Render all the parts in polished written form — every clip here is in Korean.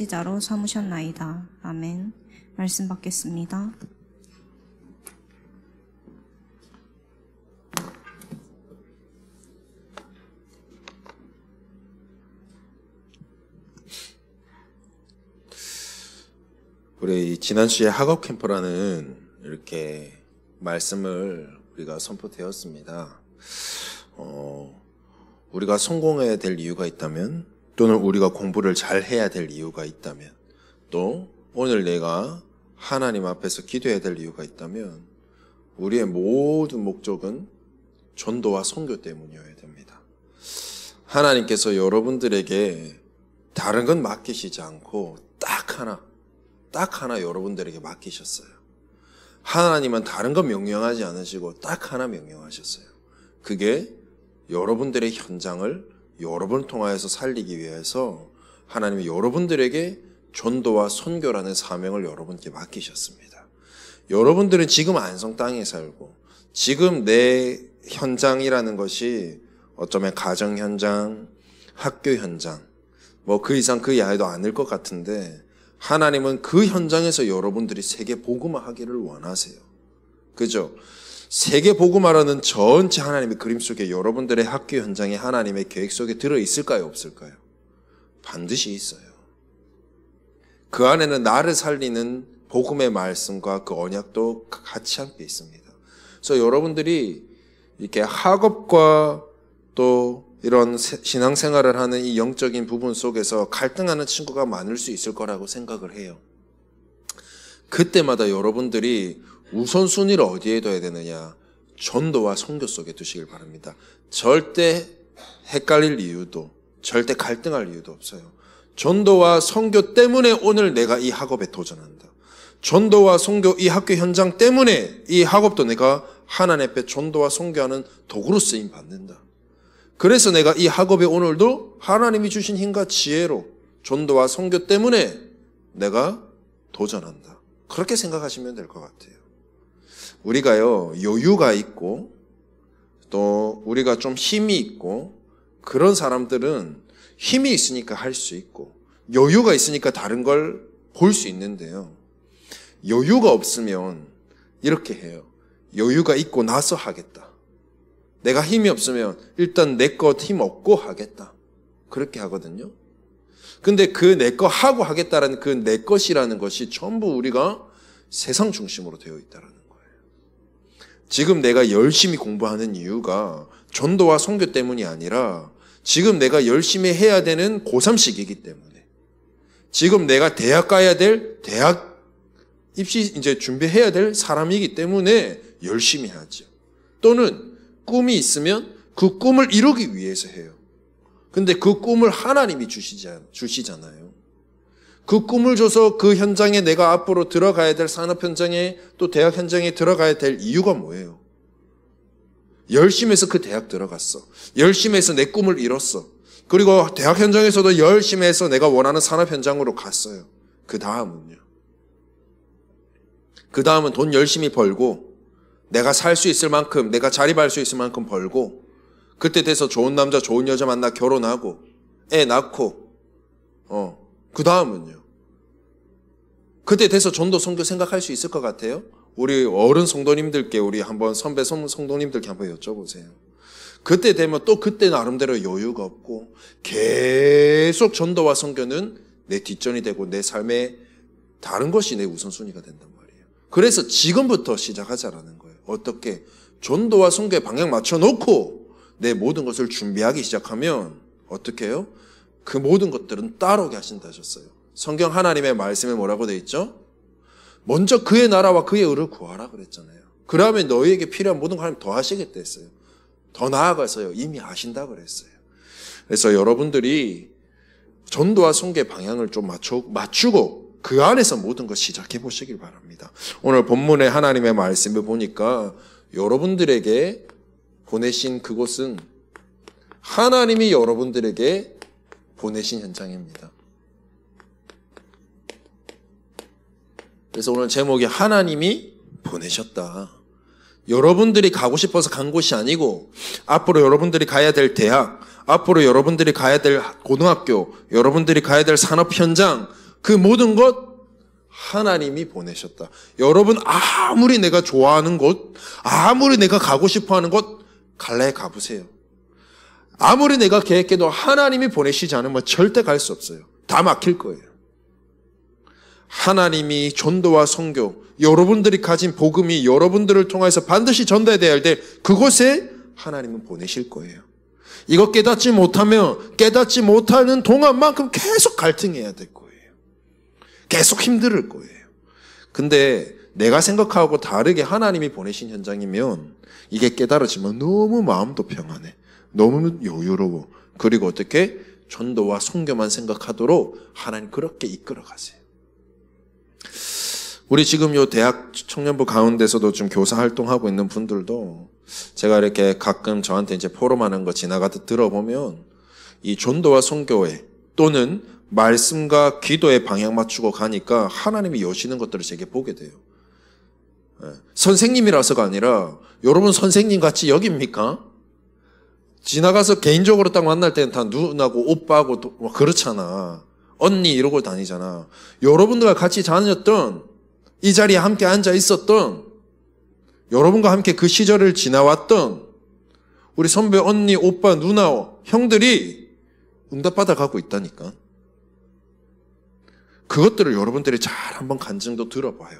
통치자로 삼으셨나이다. 아멘. 말씀 받겠습니다. 우리 지난주에 학업 캠프라는 이렇게 말씀을 우리가 선포되었습니다. 우리가 성공해야 될 이유가 있다면, 또는 우리가 공부를 잘 해야 될 이유가 있다면, 또 오늘 내가 하나님 앞에서 기도해야 될 이유가 있다면, 우리의 모든 목적은 전도와 선교 때문이어야 됩니다. 하나님께서 여러분들에게 다른 건 맡기시지 않고 딱 하나 여러분들에게 맡기셨어요. 하나님은 다른 건 명령하지 않으시고 딱 하나 명령하셨어요. 그게 여러분들의 현장을 여러분을 통하여서 살리기 위해서 하나님이 여러분들에게 전도와 선교라는 사명을 여러분께 맡기셨습니다. 여러분들은 지금 안성 땅에 살고, 지금 내 현장이라는 것이 어쩌면 가정 현장, 학교 현장, 뭐 그 이상 그 이하도 않을 것 같은데, 하나님은 그 현장에서 여러분들이 세계 복음화하기를 원하세요. 그죠? 세계 복음화라는 전체 하나님의 그림 속에 여러분들의 학교 현장에 하나님의 계획 속에 들어있을까요? 없을까요? 반드시 있어요. 그 안에는 나를 살리는 복음의 말씀과 그 언약도 같이 함께 있습니다. 그래서 여러분들이 이렇게 학업과 또 이런 신앙생활을 하는 이 영적인 부분 속에서 갈등하는 친구가 많을 수 있을 거라고 생각을 해요. 그때마다 여러분들이 우선순위를 어디에 둬야 되느냐? 전도와 선교 속에 두시길 바랍니다. 절대 헷갈릴 이유도, 절대 갈등할 이유도 없어요. 전도와 선교 때문에 오늘 내가 이 학업에 도전한다. 전도와 선교 이 학교 현장 때문에 이 학업도 내가 하나님 앞에 전도와 선교하는 도구로 쓰임 받는다. 그래서 내가 이 학업에 오늘도 하나님이 주신 힘과 지혜로 전도와 선교 때문에 내가 도전한다. 그렇게 생각하시면 될 것 같아요. 우리가요, 여유가 있고 또 우리가 좀 힘이 있고 그런 사람들은 힘이 있으니까 할 수 있고 여유가 있으니까 다른 걸 볼 수 있는데요. 여유가 없으면 이렇게 해요. 여유가 있고 나서 하겠다. 내가 힘이 없으면 일단 내 것 힘 얻고 하겠다. 그렇게 하거든요. 근데 그 내 거 하고 하겠다라는 그 내 것이라는 것이 전부 우리가 세상 중심으로 되어 있다는 거예요. 지금 내가 열심히 공부하는 이유가 전도와 선교 때문이 아니라 지금 내가 열심히 해야 되는 고3 시기이기 때문에, 지금 내가 대학 가야 될 대학 입시 이제 준비해야 될 사람이기 때문에 열심히 하죠. 또는 꿈이 있으면 그 꿈을 이루기 위해서 해요. 근데 그 꿈을 하나님이 주시잖아요. 그 꿈을 줘서 그 현장에 내가 앞으로 들어가야 될 산업 현장에 또 대학 현장에 들어가야 될 이유가 뭐예요? 열심히 해서 그 대학 들어갔어. 열심히 해서 내 꿈을 이뤘어. 그리고 대학 현장에서도 열심히 해서 내가 원하는 산업 현장으로 갔어요. 그 다음은요? 그 다음은 돈 열심히 벌고 내가 살 수 있을 만큼, 내가 자립할 수 있을 만큼 벌고, 그때 돼서 좋은 남자, 좋은 여자 만나 결혼하고, 애 낳고, 그 다음은요. 그때 돼서 전도 선교 생각할 수 있을 것 같아요? 우리 어른 성도님들께, 우리 한번 선배 성도님들께 한번 여쭤보세요. 그때 되면 또 그때 나름대로 여유가 없고, 계속 전도와 선교는 내 뒷전이 되고, 내 삶에 다른 것이 내 우선순위가 된단 말이에요. 그래서 지금부터 시작하자라는 거예요. 어떻게? 전도와 선교에 방향 맞춰놓고 내 모든 것을 준비하기 시작하면 어떻게 해요? 그 모든 것들은 따라오게 하신다 하셨어요. 성경 하나님의 말씀에 뭐라고 되어 있죠? 먼저 그의 나라와 그의 의를 구하라 그랬잖아요. 그러면 너희에게 필요한 모든 걸 하나님 더 하시겠다 했어요. 더 나아가서요. 이미 하신다 그랬어요. 그래서 여러분들이 전도와 선교의 방향을 좀 맞추고 그 안에서 모든 걸 시작해 보시길 바랍니다. 오늘 본문의 하나님의 말씀을 보니까 여러분들에게 보내신 그곳은 하나님이 여러분들에게 보내신 현장입니다. 그래서 오늘 제목이 하나님이 보내셨다. 여러분들이 가고 싶어서 간 곳이 아니고 앞으로 여러분들이 가야 될 대학, 앞으로 여러분들이 가야 될 고등학교, 여러분들이 가야 될 산업 현장, 그 모든 것 하나님이 보내셨다. 여러분 아무리 내가 좋아하는 곳, 아무리 내가 가고 싶어하는 곳 갈래 가보세요. 아무리 내가 계획해도 하나님이 보내시지 않으면 절대 갈 수 없어요. 다 막힐 거예요. 하나님이 전도와 선교, 여러분들이 가진 복음이 여러분들을 통해서 반드시 전달돼야 될 그곳에 하나님은 보내실 거예요. 이거 깨닫지 못하면 깨닫지 못하는 동안만큼 계속 갈등해야 될 거예요. 계속 힘들 거예요. 근데 내가 생각하고 다르게 하나님이 보내신 현장이면 이게 깨달아지면 너무 마음도 평안해. 너무 여유로워. 그리고 어떻게 전도와 선교만 생각하도록 하나님 그렇게 이끌어 가세요. 우리 지금 요 대학 청년부 가운데서도 좀 교사 활동하고 있는 분들도 제가 이렇게 가끔 저한테 이제 포럼하는 거 지나가듯 들어보면 이 전도와 선교회 또는 말씀과 기도에 방향 맞추고 가니까 하나님이 여시는 것들을 제게 보게 돼요. 선생님이라서가 아니라 여러분 선생님 같이 여깁니까? 지나가서 개인적으로 딱 만날 때는 다 누나고 오빠고 그렇잖아. 언니 이러고 다니잖아. 여러분들과 같이 다녔던 이 자리에 함께 앉아 있었던 여러분과 함께 그 시절을 지나왔던 우리 선배 언니 오빠 누나 형들이 응답받아 가고 있다니까. 그것들을 여러분들이 잘 한번 간증도 들어봐요.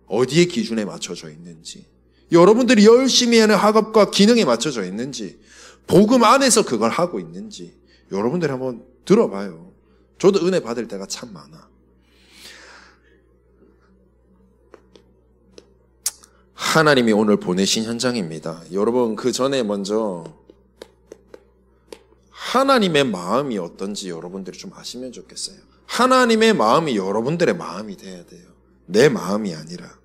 어디에 기준에 맞춰져 있는지, 여러분들이 열심히 하는 학업과 기능에 맞춰져 있는지, 복음 안에서 그걸 하고 있는지 여러분들이 한번 들어봐요. 저도 은혜 받을 때가 참 많아. 하나님이 오늘 보내신 현장입니다. 여러분 그 전에 먼저 하나님의 마음이 어떤지 여러분들이 좀 아시면 좋겠어요. 하나님의 마음이 여러분들의 마음이 돼야 돼요. 내 마음이 아니라.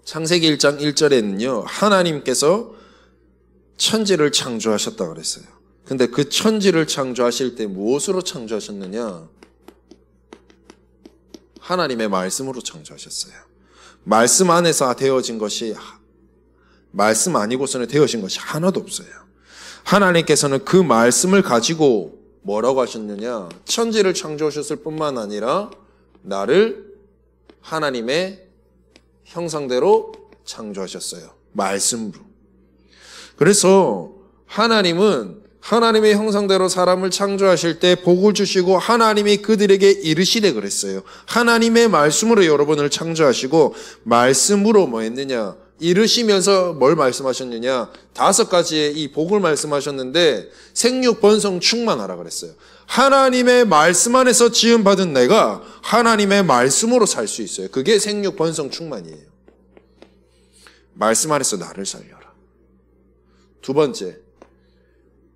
창세기 1장 1절에는요. 하나님께서 천지를 창조하셨다고 그랬어요. 근데 그 천지를 창조하실 때 무엇으로 창조하셨느냐? 하나님의 말씀으로 창조하셨어요. 말씀 안에서 되어진 것이 말씀 아니고서는 되어진 것이 하나도 없어요. 하나님께서는 그 말씀을 가지고 뭐라고 하셨느냐? 천지를 창조하셨을 뿐만 아니라 나를 하나님의 형상대로 창조하셨어요. 말씀으로. 그래서 하나님은 하나님의 형상대로 사람을 창조하실 때 복을 주시고 하나님이 그들에게 이르시되 그랬어요. 하나님의 말씀으로 여러분을 창조하시고 말씀으로 뭐 했느냐? 이르시면서 뭘 말씀하셨느냐? 5가지의 이 복을 말씀하셨는데 생육 번성 충만하라 그랬어요. 하나님의 말씀 안에서 지음받은 내가 하나님의 말씀으로 살 수 있어요. 그게 생육 번성 충만이에요. 말씀 안에서 나를 살려라. 2번째,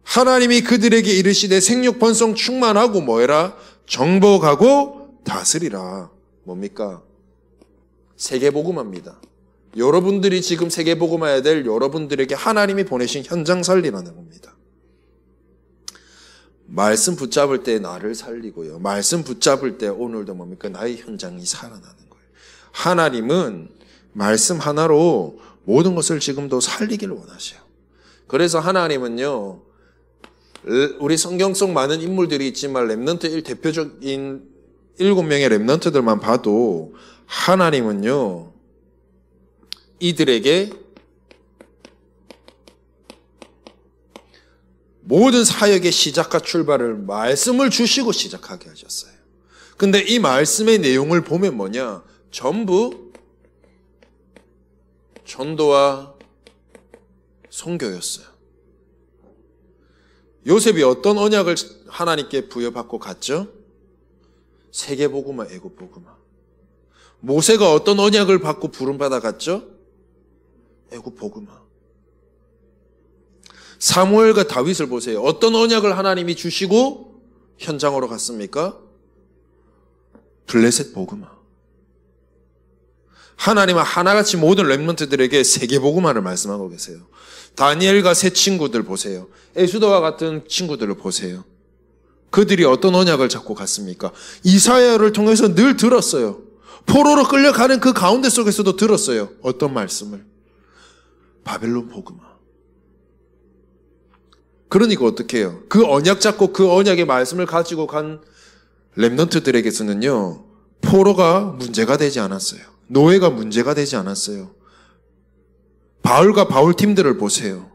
하나님이 그들에게 이르시되 생육 번성 충만하고 뭐해라? 정복하고 다스리라. 뭡니까? 세계복음화입니다. 여러분들이 지금 세계복음화해야 될 여러분들에게 하나님이 보내신 현장 살리라는 겁니다. 말씀 붙잡을 때 나를 살리고요. 말씀 붙잡을 때 오늘도 뭡니까? 나의 현장이 살아나는 거예요. 하나님은 말씀 하나로 모든 것을 지금도 살리기를 원하셔요. 그래서 하나님은요, 우리 성경 속 많은 인물들이 있지만 렘넌트 대표적인 7명의 렘넌트들만 봐도 하나님은요, 이들에게 모든 사역의 시작과 출발을 말씀을 주시고 시작하게 하셨어요. 근데 이 말씀의 내용을 보면 뭐냐? 전부 전도와 선교였어요. 요셉이 어떤 언약을 하나님께 부여받고 갔죠? 세계복음화, 애국복음화. 모세가 어떤 언약을 받고 부름받아 갔죠? 애국복음화. 사무엘과 다윗을 보세요. 어떤 언약을 하나님이 주시고 현장으로 갔습니까? 블레셋 복음화. 하나님은 하나같이 모든 렘넌트들에게 세계복음화를 말씀하고 계세요. 다니엘과 세 친구들 보세요. 에스더와 같은 친구들을 보세요. 그들이 어떤 언약을 잡고 갔습니까? 이사야를 통해서 늘 들었어요. 포로로 끌려가는 그 가운데 속에서도 들었어요. 어떤 말씀을? 바벨론 복음화. 그러니까 어떻게 해요? 그 언약 잡고 그 언약의 말씀을 가지고 간 렘넌트들에게서는요, 포로가 문제가 되지 않았어요. 노예가 문제가 되지 않았어요. 바울과 바울 팀들을 보세요.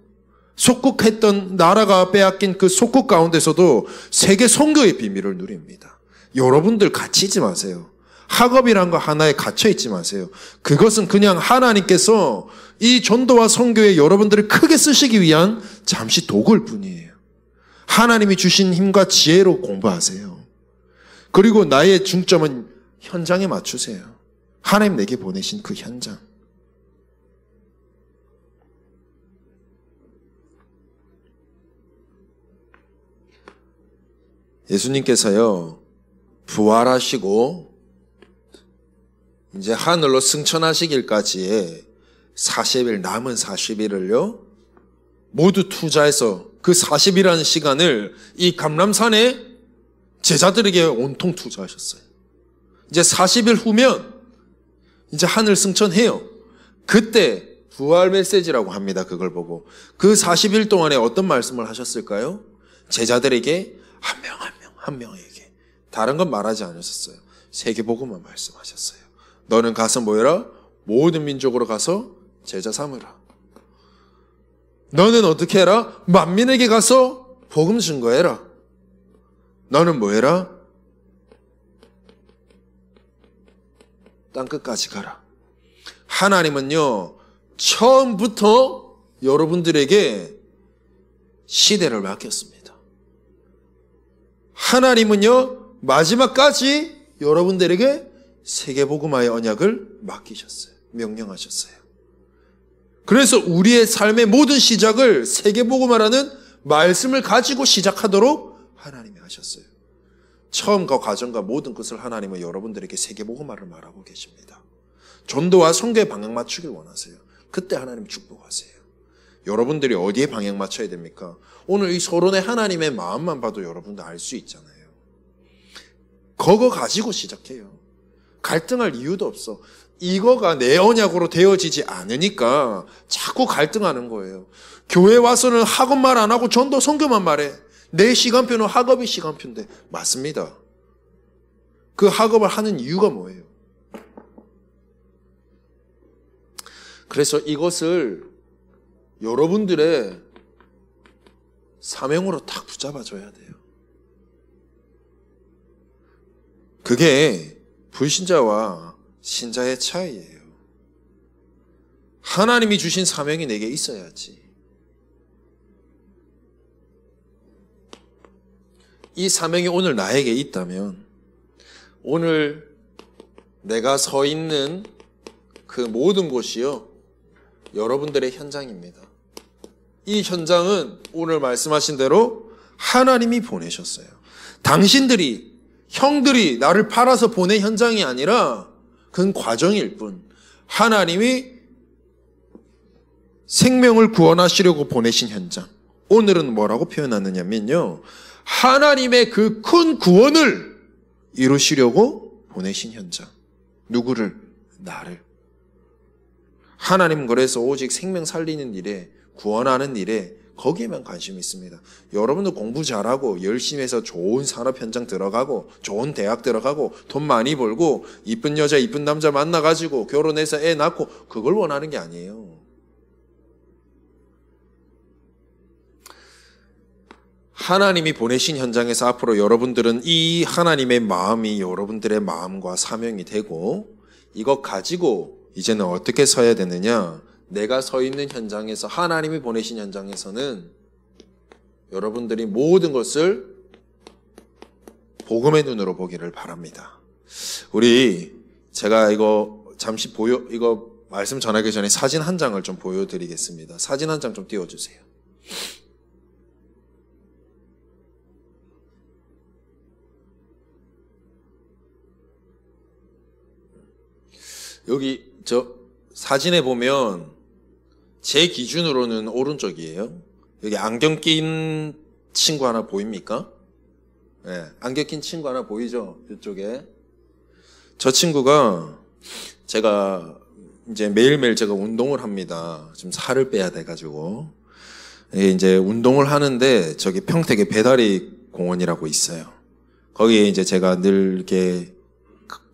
속국했던 나라가 빼앗긴 그 속국 가운데서도 세계 선교의 비밀을 누립니다. 여러분들 갇히지 마세요. 학업이란 거 하나에 갇혀 있지 마세요. 그것은 그냥 하나님께서 이 전도와 선교에 여러분들을 크게 쓰시기 위한 잠시 도구일 뿐이에요. 하나님이 주신 힘과 지혜로 공부하세요. 그리고 나의 중점은 현장에 맞추세요. 하나님 내게 보내신 그 현장. 예수님께서요, 부활하시고 이제 하늘로 승천하시길까지의 40일, 남은 40일을요 모두 투자해서 그 40일이라는 시간을 이 감람산에 제자들에게 온통 투자하셨어요. 이제 40일 후면 이제 하늘 승천해요. 그때 부활 메시지라고 합니다. 그걸 보고 그 40일 동안에 어떤 말씀을 하셨을까요? 제자들에게 한 명에게 다른 건 말하지 않으셨어요. 세계복음만 말씀하셨어요. 너는 가서 뭐해라? 모든 민족으로 가서 제자 삼으라. 너는 어떻게 해라? 만민에게 가서 복음 증거해라. 너는 뭐해라? 땅끝까지 가라. 하나님은요, 처음부터 여러분들에게 시대를 맡겼습니다. 하나님은요, 마지막까지 여러분들에게 세계복음화의 언약을 맡기셨어요. 명령하셨어요. 그래서 우리의 삶의 모든 시작을 세계복음화라는 말씀을 가지고 시작하도록 하나님이 하셨어요. 처음과 과정과 모든 것을 하나님은 여러분들에게 세계복음화를 말하고 계십니다. 전도와 선교에 방향 맞추길 원하세요. 그때 하나님 축복하세요. 여러분들이 어디에 방향 맞춰야 됩니까? 오늘 이 서론의 하나님의 마음만 봐도 여러분도 알 수 있잖아요. 그거 가지고 시작해요. 갈등할 이유도 없어. 이거가 내 언약으로 되어지지 않으니까 자꾸 갈등하는 거예요. 교회 와서는 학업 말 안 하고 전도 선교만 말해. 내 시간표는 학업이 시간표인데. 맞습니다. 그 학업을 하는 이유가 뭐예요? 그래서 이것을 여러분들의 사명으로 딱 붙잡아줘야 돼요. 그게 불신자와 신자의 차이예요. 하나님이 주신 사명이 내게 있어야지. 이 사명이 오늘 나에게 있다면 오늘 내가 서 있는 그 모든 곳이요, 여러분들의 현장입니다. 이 현장은 오늘 말씀하신 대로 하나님이 보내셨어요. 당신들이, 형들이 나를 팔아서 보낸 현장이 아니라 그건 과정일 뿐. 하나님이 생명을 구원하시려고 보내신 현장. 오늘은 뭐라고 표현하느냐면요, 하나님의 그 큰 구원을 이루시려고 보내신 현장. 누구를? 나를. 하나님은 그래서 오직 생명 살리는 일에, 구원하는 일에 거기에만 관심이 있습니다. 여러분도 공부 잘하고 열심히 해서 좋은 산업 현장 들어가고 좋은 대학 들어가고 돈 많이 벌고 이쁜 여자 이쁜 남자 만나가지고 결혼해서 애 낳고 그걸 원하는 게 아니에요. 하나님이 보내신 현장에서 앞으로 여러분들은 이 하나님의 마음이 여러분들의 마음과 사명이 되고, 이것 가지고 이제는 어떻게 서야 되느냐? 내가 서 있는 현장에서, 하나님이 보내신 현장에서는 여러분들이 모든 것을 복음의 눈으로 보기를 바랍니다. 제가 이거 잠시 이거 말씀 전하기 전에 사진 한 장을 좀 보여드리겠습니다. 사진 한 장 좀 띄워주세요. 여기 저 사진에 보면 제 기준으로는 오른쪽이에요. 여기 안경 낀 친구 하나 보입니까? 네, 안경 낀 친구 하나 보이죠? 이쪽에. 저 친구가 제가 이제 매일매일 제가 운동을 합니다. 좀 살을 빼야 돼가지고. 이제 운동을 하는데 저기 평택에 배다리 공원이라고 있어요. 거기에 이제 제가 늘 이렇게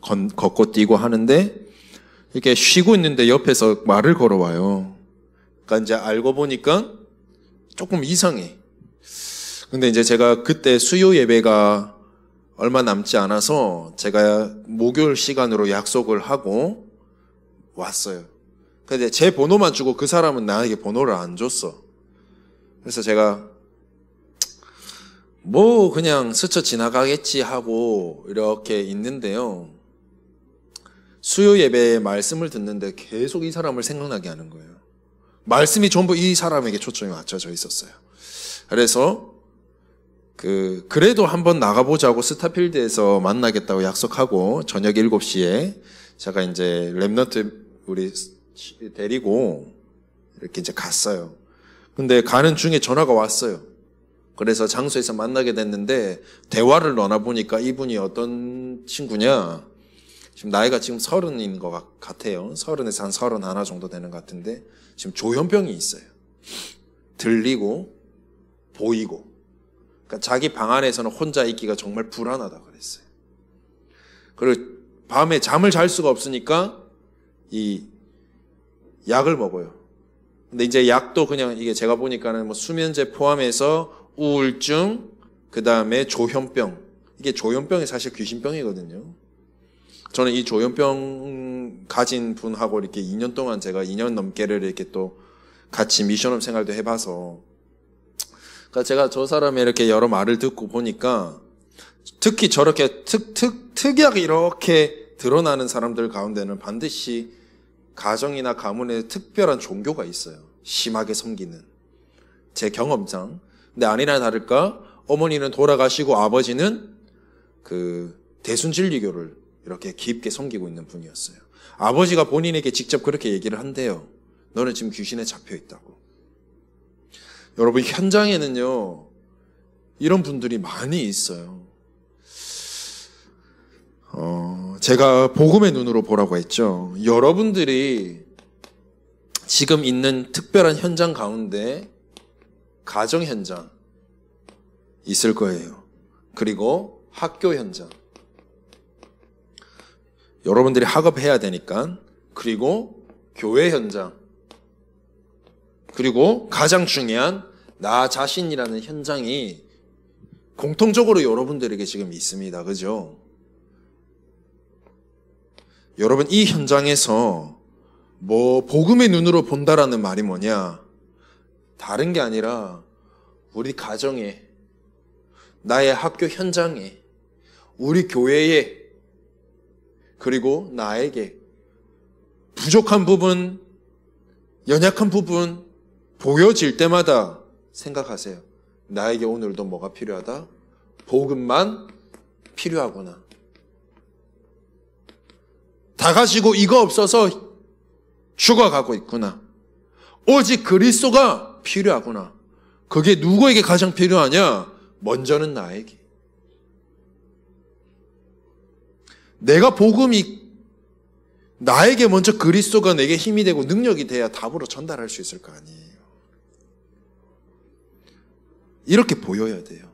걷고 뛰고 하는데 이렇게 쉬고 있는데 옆에서 말을 걸어와요. 그러니까 이제 알고 보니까 조금 이상해. 근데 이제 제가 그때 수요 예배가 얼마 남지 않아서 제가 목요일 시간으로 약속을 하고 왔어요. 근데 제 번호만 주고 그 사람은 나에게 번호를 안 줬어. 그래서 제가 뭐 그냥 스쳐 지나가겠지 하고 이렇게 있는데요. 수요 예배의 말씀을 듣는데 계속 이 사람을 생각나게 하는 거예요. 말씀이 전부 이 사람에게 초점이 맞춰져 있었어요. 그래서 그래도 한번 나가보자고 스타필드에서 만나겠다고 약속하고 저녁 7시에 제가 이제 랩넌트 우리 데리고 이렇게 이제 갔어요. 근데 가는 중에 전화가 왔어요. 그래서 장소에서 만나게 됐는데 대화를 나눠보니까 이분이 어떤 친구냐, 지금 나이가 지금 30인 것 같아요. 30에서 한 31 정도 되는 것 같은데 지금 조현병이 있어요. 들리고 보이고. 그러니까 자기 방 안에서는 혼자 있기가 정말 불안하다 그랬어요. 그리고 밤에 잠을 잘 수가 없으니까 이 약을 먹어요. 근데 이제 약도 그냥 이게 제가 보니까는 뭐 수면제 포함해서 우울증, 그 다음에 조현병. 이게 조현병이 사실 귀신병이거든요. 저는 이 조현병 가진 분하고 이렇게 2년 동안 제가 2년 넘게를 이렇게 또 같이 미션업 생활도 해봐서, 그러니까 제가 저 사람의 이렇게 여러 말을 듣고 보니까 특히 저렇게 특이하게 이렇게 드러나는 사람들 가운데는 반드시 가정이나 가문에 특별한 종교가 있어요. 심하게 섬기는. 제 경험상. 근데 아니나 다를까 어머니는 돌아가시고 아버지는 그 대순진리교를 이렇게 깊게 섬기고 있는 분이었어요. 아버지가 본인에게 직접 그렇게 얘기를 한대요. 너는 지금 귀신에 잡혀 있다고. 여러분, 현장에는요 이런 분들이 많이 있어요. 제가 복음의 눈으로 보라고 했죠. 여러분들이 지금 있는 특별한 현장 가운데 가정 현장 있을 거예요. 그리고 학교 현장. 여러분들이 학업해야 되니까. 그리고 교회 현장. 그리고 가장 중요한 나 자신이라는 현장이 공통적으로 여러분들에게 지금 있습니다. 그죠? 여러분, 이 현장에서 뭐 복음의 눈으로 본다라는 말이 뭐냐? 다른 게 아니라 우리 가정에, 나의 학교 현장에, 우리 교회에, 그리고 나에게 부족한 부분, 연약한 부분 보여질 때마다 생각하세요. 나에게 오늘도 뭐가 필요하다? 복음만 필요하구나. 다 가지고 이거 없어서 죽어가고 있구나. 오직 그리스도가 필요하구나. 그게 누구에게 가장 필요하냐? 먼저는 나에게. 내가 복음이 나에게 먼저 그리스도가 내게 힘이 되고 능력이 돼야 답으로 전달할 수 있을 거 아니에요. 이렇게 보여야 돼요.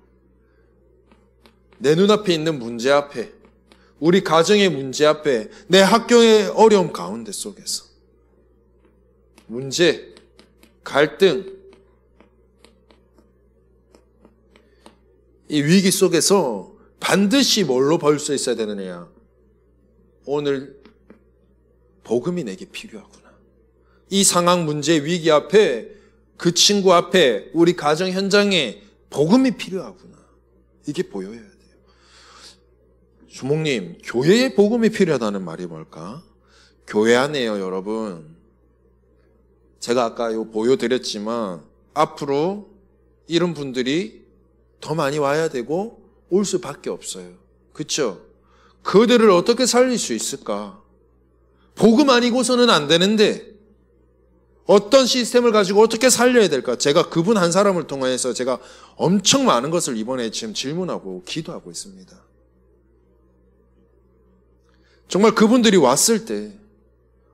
내 눈앞에 있는 문제 앞에, 우리 가정의 문제 앞에, 내 학교의 어려움 가운데 속에서 문제, 갈등, 이 위기 속에서 반드시 뭘로 볼 수 있어야 되느냐? 오늘 복음이 내게 필요하구나. 이 상황, 문제, 위기 앞에, 그 친구 앞에, 우리 가정 현장에 복음이 필요하구나. 이게 보여야 돼요. 주목님, 교회에 복음이 필요하다는 말이 뭘까? 교회 안에요, 여러분. 제가 아까 보여드렸지만 앞으로 이런 분들이 더 많이 와야 되고 올 수밖에 없어요. 그렇죠? 그들을 어떻게 살릴 수 있을까? 복음 아니고서는 안 되는데 어떤 시스템을 가지고 어떻게 살려야 될까? 제가 그분 한 사람을 통해서 제가 엄청 많은 것을 이번에 지금 질문하고 기도하고 있습니다. 정말 그분들이 왔을 때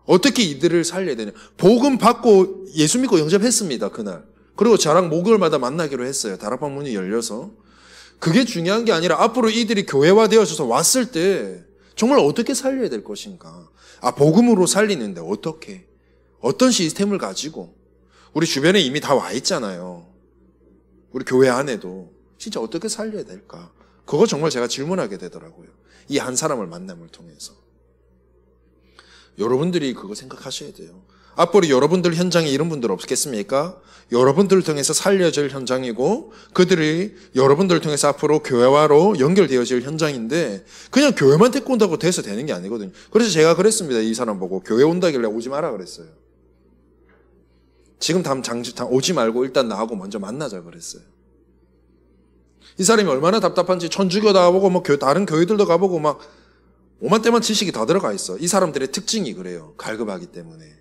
어떻게 이들을 살려야 되냐? 복음 받고 예수 믿고 영접했습니다. 그날. 그리고 저랑 목요일마다 만나기로 했어요. 다락방 문이 열려서. 그게 중요한 게 아니라 앞으로 이들이 교회화되어져서 왔을 때 정말 어떻게 살려야 될 것인가. 복음으로 살리는데 어떻게? 어떤 시스템을 가지고? 우리 주변에 이미 다 와 있잖아요. 우리 교회 안에도. 진짜 어떻게 살려야 될까? 그거 정말 제가 질문하게 되더라고요. 이 한 사람을 만남을 통해서. 여러분들이 그거 생각하셔야 돼요. 앞으로 여러분들 현장에 이런 분들 없겠습니까? 여러분들을 통해서 살려질 현장이고 그들이 여러분들을 통해서 앞으로 교회화로 연결되어질 현장인데 그냥 교회만 데리고 온다고 돼서 되는 게 아니거든요. 그래서 제가 그랬습니다. 이 사람 보고 교회 온다길래 오지 마라 그랬어요. 지금 오지 말고 일단 나하고 먼저 만나자 그랬어요. 이 사람이 얼마나 답답한지 천주교도 가보고 뭐 다른 교회들도 가보고 막 오만때만 지식이 다 들어가 있어. 이 사람들의 특징이 그래요. 갈급하기 때문에.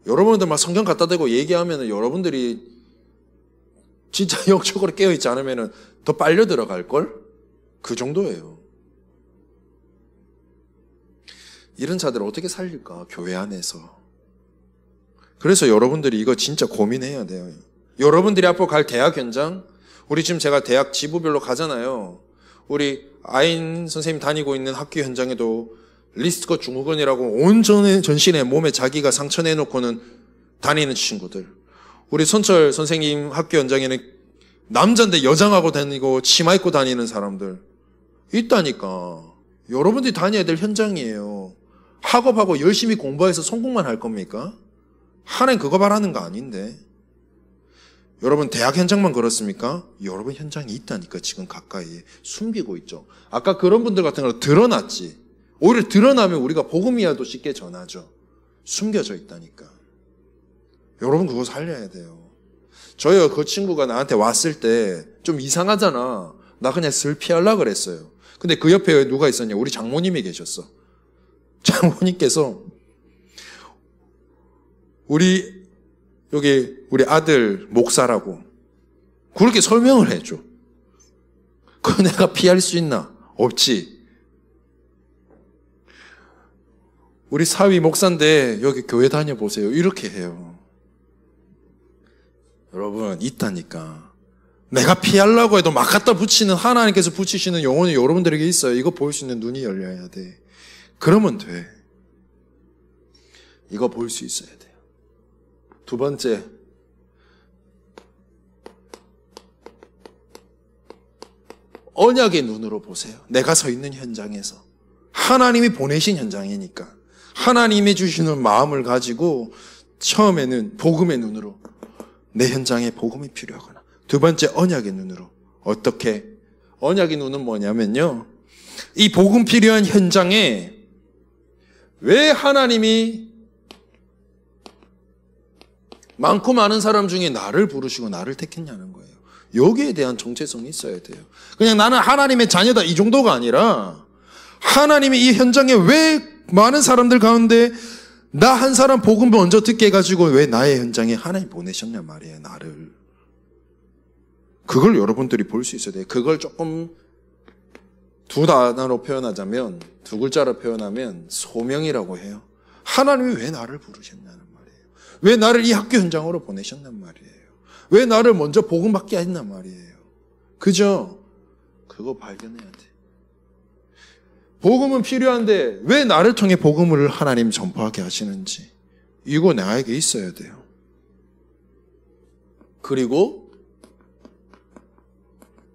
여러분들 막 성경 갖다 대고 얘기하면은 여러분들이 진짜 영적으로 깨어있지 않으면은 더 빨려 들어갈걸? 그 정도예요. 이런 자들을 어떻게 살릴까? 교회 안에서. 그래서 여러분들이 이거 진짜 고민해야 돼요. 여러분들이 앞으로 갈 대학 현장, 우리 지금 제가 대학 지부별로 가잖아요. 우리 아인 선생님 다니고 있는 학교 현장에도 리스트컷 중후군이라고 온 전신에 몸에 자기가 상처 내놓고는 다니는 친구들. 우리 손철 선생님 학교 현장에는 남자인데 여장하고 다니고 치마 입고 다니는 사람들 있다니까. 여러분들이 다녀야 될 현장이에요. 학업하고 열심히 공부해서 성공만 할 겁니까? 하나님 그거 바라는 거 아닌데. 여러분 대학 현장만 그렇습니까? 여러분 현장이 있다니까. 지금 가까이에 숨기고 있죠. 아까 그런 분들 같은 경우는 드러났지. 오히려 드러나면 우리가 복음이야도 쉽게 전하죠. 숨겨져 있다니까. 여러분 그거 살려야 돼요. 저요 그 친구가 나한테 왔을 때 좀 이상하잖아. 나 그냥 슬 피하려고 그랬어요. 근데 그 옆에 누가 있었냐? 우리 장모님이 계셨어. 장모님께서 여기 우리 아들 목사라고 그렇게 설명을 해줘. 그거 내가 피할 수 있나? 없지. 우리 사위 목사인데 여기 교회 다녀보세요. 이렇게 해요. 여러분 있다니까. 내가 피하려고 해도 막 갖다 붙이는 하나님께서 붙이시는 영혼이 여러분들에게 있어요. 이거 볼 수 있는 눈이 열려야 돼. 그러면 돼. 이거 볼 수 있어야 돼요. 두 번째, 언약의 눈으로 보세요. 내가 서 있는 현장에서. 하나님이 보내신 현장이니까. 하나님이 주시는 마음을 가지고 처음에는 복음의 눈으로 내 현장에 복음이 필요하구나. 두 번째, 언약의 눈으로. 어떻게? 언약의 눈은 뭐냐면요. 이 복음 필요한 현장에 왜 하나님이 많고 많은 사람 중에 나를 부르시고 나를 택했냐는 거예요. 여기에 대한 정체성이 있어야 돼요. 그냥 나는 하나님의 자녀다 이 정도가 아니라 하나님이 이 현장에 왜 많은 사람들 가운데 나 한 사람 복음 먼저 듣게 해가지고 왜 나의 현장에 하나님 보내셨냐 말이에요. 나를. 그걸 여러분들이 볼 수 있어야 돼요. 그걸 조금 두 단어로 표현하자면, 두 글자로 표현하면 소명이라고 해요. 하나님이 왜 나를 부르셨냐는 말이에요. 왜 나를 이 학교 현장으로 보내셨단 말이에요. 왜 나를 먼저 복음 받게 했단 말이에요. 그죠? 그거 발견해야 돼. 복음은 필요한데 왜 나를 통해 복음을 하나님 전파하게 하시는지 이거 나에게 있어야 돼요. 그리고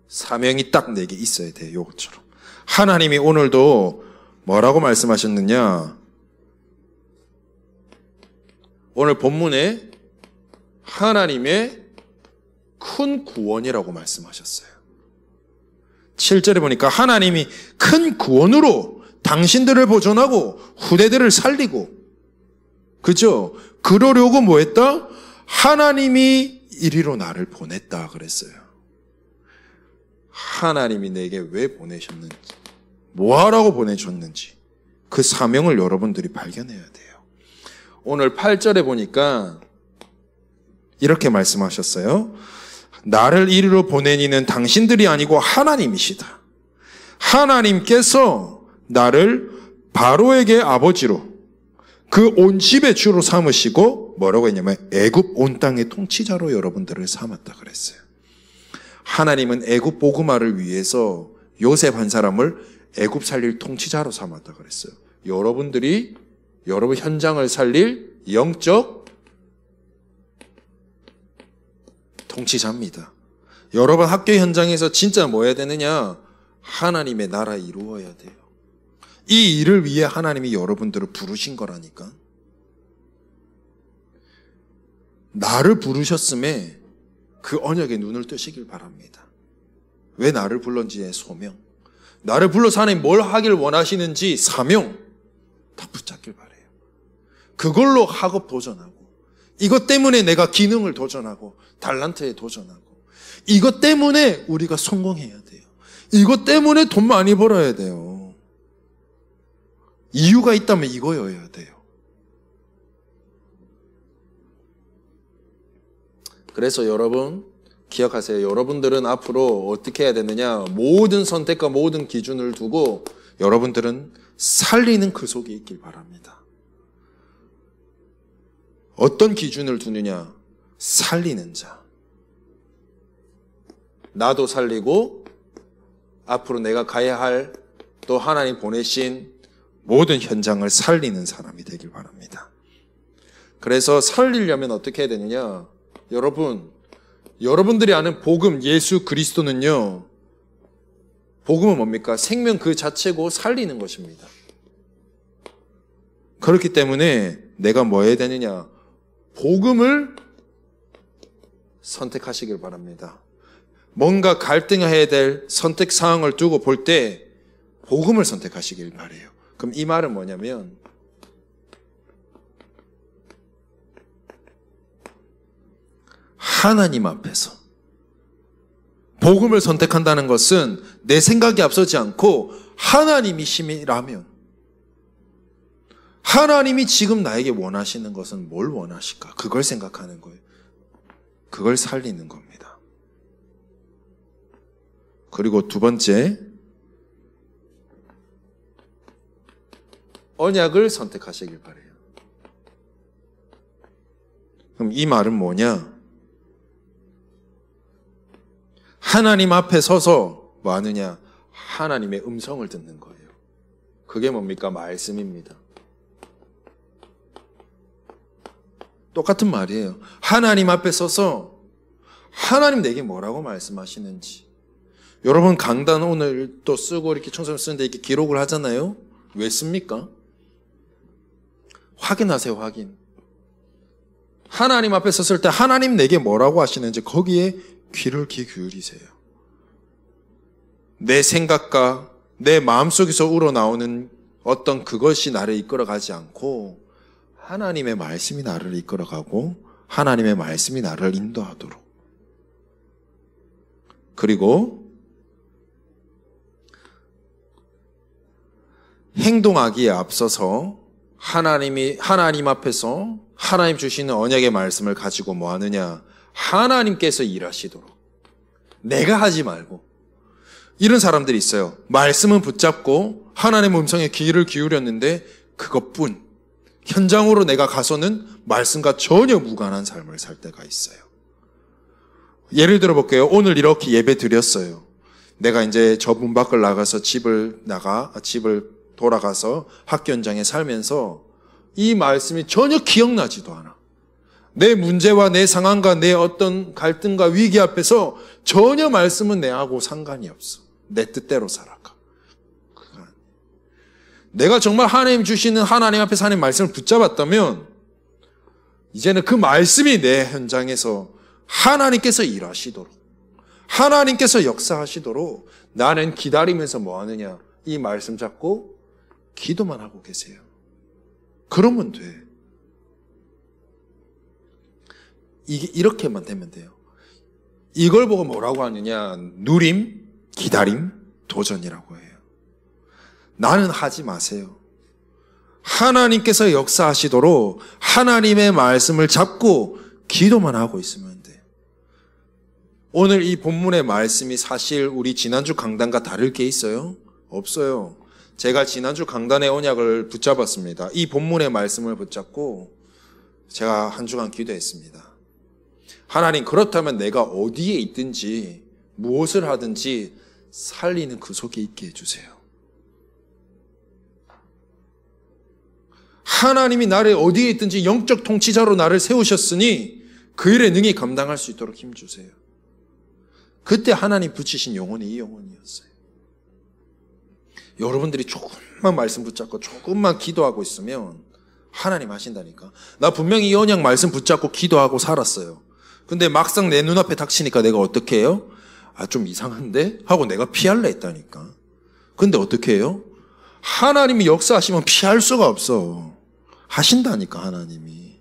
사명이 딱 내게 있어야 돼요. 요것처럼. 하나님이 오늘도 뭐라고 말씀하셨느냐? 오늘 본문에 하나님의 큰 구원이라고 말씀하셨어요. 7절에 보니까 하나님이 큰 구원으로 당신들을 보존하고 후대들을 살리고, 그죠? 그러려고 뭐 했다? 하나님이 이리로 나를 보냈다 그랬어요. 하나님이 내게 왜 보내셨는지, 뭐하라고 보내셨는지 그 사명을 여러분들이 발견해야 돼요. 오늘 8절에 보니까 이렇게 말씀하셨어요. 나를 이리로 보낸 이는 당신들이 아니고 하나님이시다. 하나님께서 나를 바로에게 아버지로 그 온 집의 주로 삼으시고 그리고 뭐라고 했냐면 애굽 온 땅의 통치자로 여러분들을 삼았다 그랬어요. 하나님은 애굽 보그마를 위해서 요셉 한 사람을 애굽 살릴 통치자로 삼았다 그랬어요. 여러분들이 여러분 현장을 살릴 영적 통치자입니다. 여러분 학교 현장에서 진짜 뭐 해야 되느냐? 하나님의 나라 이루어야 돼요. 이 일을 위해 하나님이 여러분들을 부르신 거라니까. 나를 부르셨음에 그 언약에 눈을 뜨시길 바랍니다. 왜 나를 불렀는지의 소명, 나를 불러서 하나님 뭘 하길 원하시는지 사명 다 붙잡길 바래요. 그걸로 학업 도전하고, 이것 때문에 내가 기능을 도전하고 달란트에 도전하고, 이것 때문에 우리가 성공해야 돼요. 이것 때문에 돈 많이 벌어야 돼요. 이유가 있다면 이거여야 돼요. 그래서 여러분 기억하세요. 여러분들은 앞으로 어떻게 해야 되느냐? 모든 선택과 모든 기준을 두고 여러분들은 살리는 그 속에 있길 바랍니다. 어떤 기준을 두느냐? 살리는 자. 나도 살리고 앞으로 내가 가야 할 또 하나님 보내신 모든 현장을 살리는 사람이 되길 바랍니다. 그래서 살리려면 어떻게 해야 되느냐? 여러분들이 아는 복음 예수 그리스도는요, 복음은 뭡니까? 생명 그 자체고 살리는 것입니다. 그렇기 때문에 내가 뭐 해야 되느냐? 복음을 선택하시길 바랍니다. 뭔가 갈등해야 될 선택 사항을 두고 볼 때 복음을 선택하시길 바래요. 그럼 이 말은 뭐냐면, 하나님 앞에서 복음을 선택한다는 것은 내 생각이 앞서지 않고 하나님이심이라면, 하나님이 지금 나에게 원하시는 것은 뭘 원하실까? 그걸 생각하는 거예요. 그걸 살리는 겁니다. 그리고 두 번째, 언약을 선택하시길 바래요. 그럼 이 말은 뭐냐? 하나님 앞에 서서 뭐 하느냐? 하나님의 음성을 듣는 거예요. 그게 뭡니까? 말씀입니다. 똑같은 말이에요. 하나님 앞에 서서 하나님 내게 뭐라고 말씀하시는지. 여러분 강단 오늘 또 쓰고 이렇게 청소년 쓰는데 이렇게 기록을 하잖아요. 왜 씁니까? 확인하세요. 확인. 하나님 앞에 섰을 때 하나님 내게 뭐라고 하시는지 거기에 귀를 기울이세요. 내 생각과 내 마음속에서 우러나오는 어떤 그것이 나를 이끌어가지 않고 하나님의 말씀이 나를 이끌어가고 하나님의 말씀이 나를 인도하도록. 그리고 행동하기에 앞서서 하나님 앞에서 하나님 주시는 언약의 말씀을 가지고 뭐 하느냐? 하나님께서 일하시도록. 내가 하지 말고. 이런 사람들이 있어요. 말씀은 붙잡고 하나님의 음성에 귀를 기울였는데 그것뿐. 현장으로 내가 가서는 말씀과 전혀 무관한 삶을 살 때가 있어요. 예를 들어 볼게요. 오늘 이렇게 예배 드렸어요. 내가 이제 저 문 밖을 나가서 집을 돌아가서 학교 현장에 살면서 이 말씀이 전혀 기억나지도 않아. 내 문제와 내 상황과 내 어떤 갈등과 위기 앞에서 전혀 말씀은 내하고 상관이 없어. 내 뜻대로 살아가. 내가 정말 하나님 주시는 하나님 앞에서 하나님 말씀을 붙잡았다면 이제는 그 말씀이 내 현장에서 하나님께서 일하시도록, 하나님께서 역사하시도록 나는 기다리면서 뭐 하느냐? 이 말씀 잡고 기도만 하고 계세요. 그러면 돼. 이렇게만 되면 돼요. 이걸 보고 뭐라고 하느냐? 누림, 기다림, 도전이라고 해요. 나는 하지 마세요. 하나님께서 역사하시도록 하나님의 말씀을 잡고 기도만 하고 있으면 돼. 오늘 이 본문의 말씀이 사실 우리 지난주 강단과 다를 게 있어요? 없어요. 제가 지난주 강단의 언약을 붙잡았습니다. 이 본문의 말씀을 붙잡고 제가 한 주간 기도했습니다. 하나님, 그렇다면 내가 어디에 있든지 무엇을 하든지 살리는 그 속에 있게 해주세요. 하나님이 나를 어디에 있든지 영적 통치자로 나를 세우셨으니 그 일에 능히 감당할 수 있도록 힘주세요. 그때 하나님 붙이신 영혼이 이 영혼이었어요. 여러분들이 조금만 말씀 붙잡고 조금만 기도하고 있으면 하나님 하신다니까. 나 분명히 이 언약 말씀 붙잡고 기도하고 살았어요. 근데 막상 내 눈앞에 닥치니까 내가 어떻게 해요? 아, 좀 이상한데? 하고 내가 피할래 했다니까. 근데 어떻게 해요? 하나님이 역사하시면 피할 수가 없어. 하신다니까, 하나님이.